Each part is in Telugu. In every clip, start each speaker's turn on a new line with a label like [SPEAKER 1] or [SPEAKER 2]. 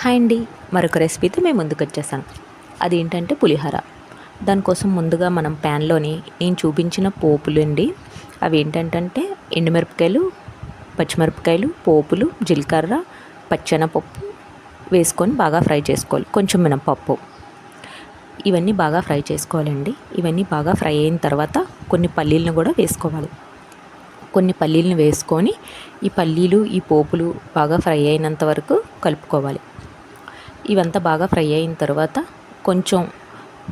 [SPEAKER 1] హాయ్ అండి, మరొక రెసిపీతో మేము ముందుకు వచ్చేసాను. అదేంటంటే పులిహోర. దానికోసం ముందుగా మనం ప్యాన్లోని నేను చూపించిన పోపులు అండి. అవి ఏంటంటే ఎండుమిరపకాయలు, పచ్చిమిరపకాయలు, పోపులు, జీలకర్ర, పచ్చెనపప్పు వేసుకొని బాగా ఫ్రై చేసుకోవాలి. కొంచెం మినపప్పు, ఇవన్నీ బాగా ఫ్రై చేసుకోవాలండి. ఇవన్నీ బాగా ఫ్రై అయిన తర్వాత కొన్ని పల్లీలను కూడా వేసుకోవాలి. కొన్ని పల్లీలను వేసుకొని ఈ పల్లీలు, ఈ పోపులు బాగా ఫ్రై అయినంత వరకు కలుపుకోవాలి. ఇవంతా బాగా ఫ్రై అయిన తర్వాత కొంచెం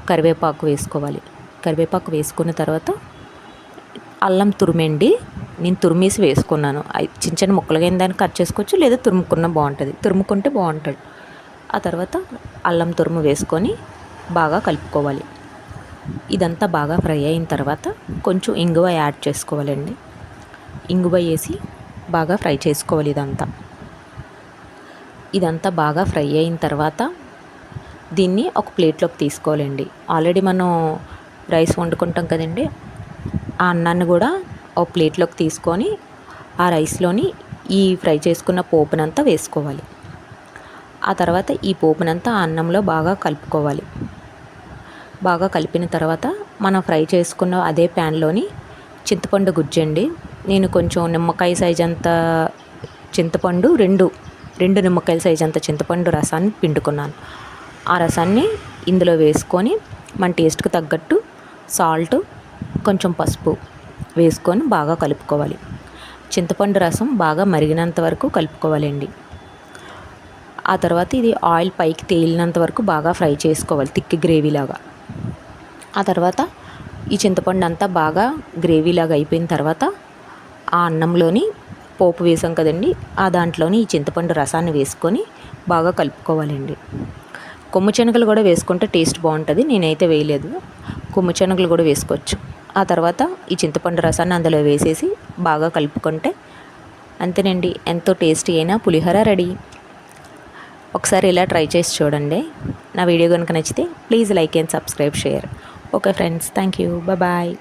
[SPEAKER 1] కరివేపాకు వేసుకోవాలి. కరివేపాకు వేసుకున్న తర్వాత అల్లం తురిమండి, నేను తురిమేసి వేసుకున్నాను. చిన్న చిన్న ముక్కలుగా దాన్ని కట్ చేసుకోవచ్చు, లేదా తురుముకున్న బాగుంటుంది, తురుముకుంటే బాగుంటుంది. ఆ తర్వాత అల్లం తురుము వేసుకొని బాగా కలుపుకోవాలి. ఇదంతా బాగా ఫ్రై అయిన తర్వాత కొంచెం ఇంగువ యాడ్ చేసుకోవాలండి. ఇంగువ వేసి బాగా ఫ్రై చేసుకోవాలి. ఇదంతా బాగా ఫ్రై అయిన తర్వాత దీన్ని ఒక ప్లేట్లోకి తీసుకోవాలండి. ఆల్రెడీ మనం రైస్ వండుకుంటాం కదండి, ఆ అన్నాన్ని కూడా ఒక ప్లేట్లోకి తీసుకొని ఆ రైస్లోని ఈ ఫ్రై చేసుకున్న పోపునంతా వేసుకోవాలి. ఆ తర్వాత ఈ పోపునంతా ఆ అన్నంలో బాగా కలుపుకోవాలి. బాగా కలిపిన తర్వాత మనం ఫ్రై చేసుకున్న అదే ప్యాన్లోని చింతపండు గుజ్జండి, నేను కొంచెం నిమ్మకాయ సైజ్ అంత చింతపండు, రెండు నిమ్మకాయల సైజ్ అంత చింతపండు రసాన్ని పిండుకున్నాను. ఆ రసాన్ని ఇందులో వేసుకొని మన టేస్ట్కి తగ్గట్టు సాల్ట్, కొంచెం పసుపు వేసుకొని బాగా కలుపుకోవాలి. చింతపండు రసం బాగా మరిగినంత వరకు కలుపుకోవాలండి. ఆ తర్వాత ఇది ఆయిల్ పైకి తేలినంత వరకు బాగా ఫ్రై చేసుకోవాలి, థిక్ గ్రేవీలాగా. ఆ తర్వాత ఈ చింతపండు అంతా బాగా గ్రేవీలాగా అయిపోయిన తర్వాత ఆ అన్నంలోని పోపు వేసాం కదండి, ఆ దాంట్లోని ఈ చింతపండు రసాన్ని వేసుకొని బాగా కలుపుకోవాలండి. కొమ్ము శనగలు కూడా వేసుకుంటే టేస్ట్ బాగుంటుంది, నేనైతే వేయలేదు. కొమ్ము శనగలు కూడా వేసుకోవచ్చు. ఆ తర్వాత ఈ చింతపండు రసాన్ని అందులో వేసేసి బాగా కలుపుకుంటే అంతేనండి, ఎంతో టేస్టీ అయినా పులిహోర రెడీ. ఒకసారి ఇలా ట్రై చేసి చూడండి. నా వీడియో కనుక నచ్చితే please like and subscribe, share. Okay friends, thank you, bye.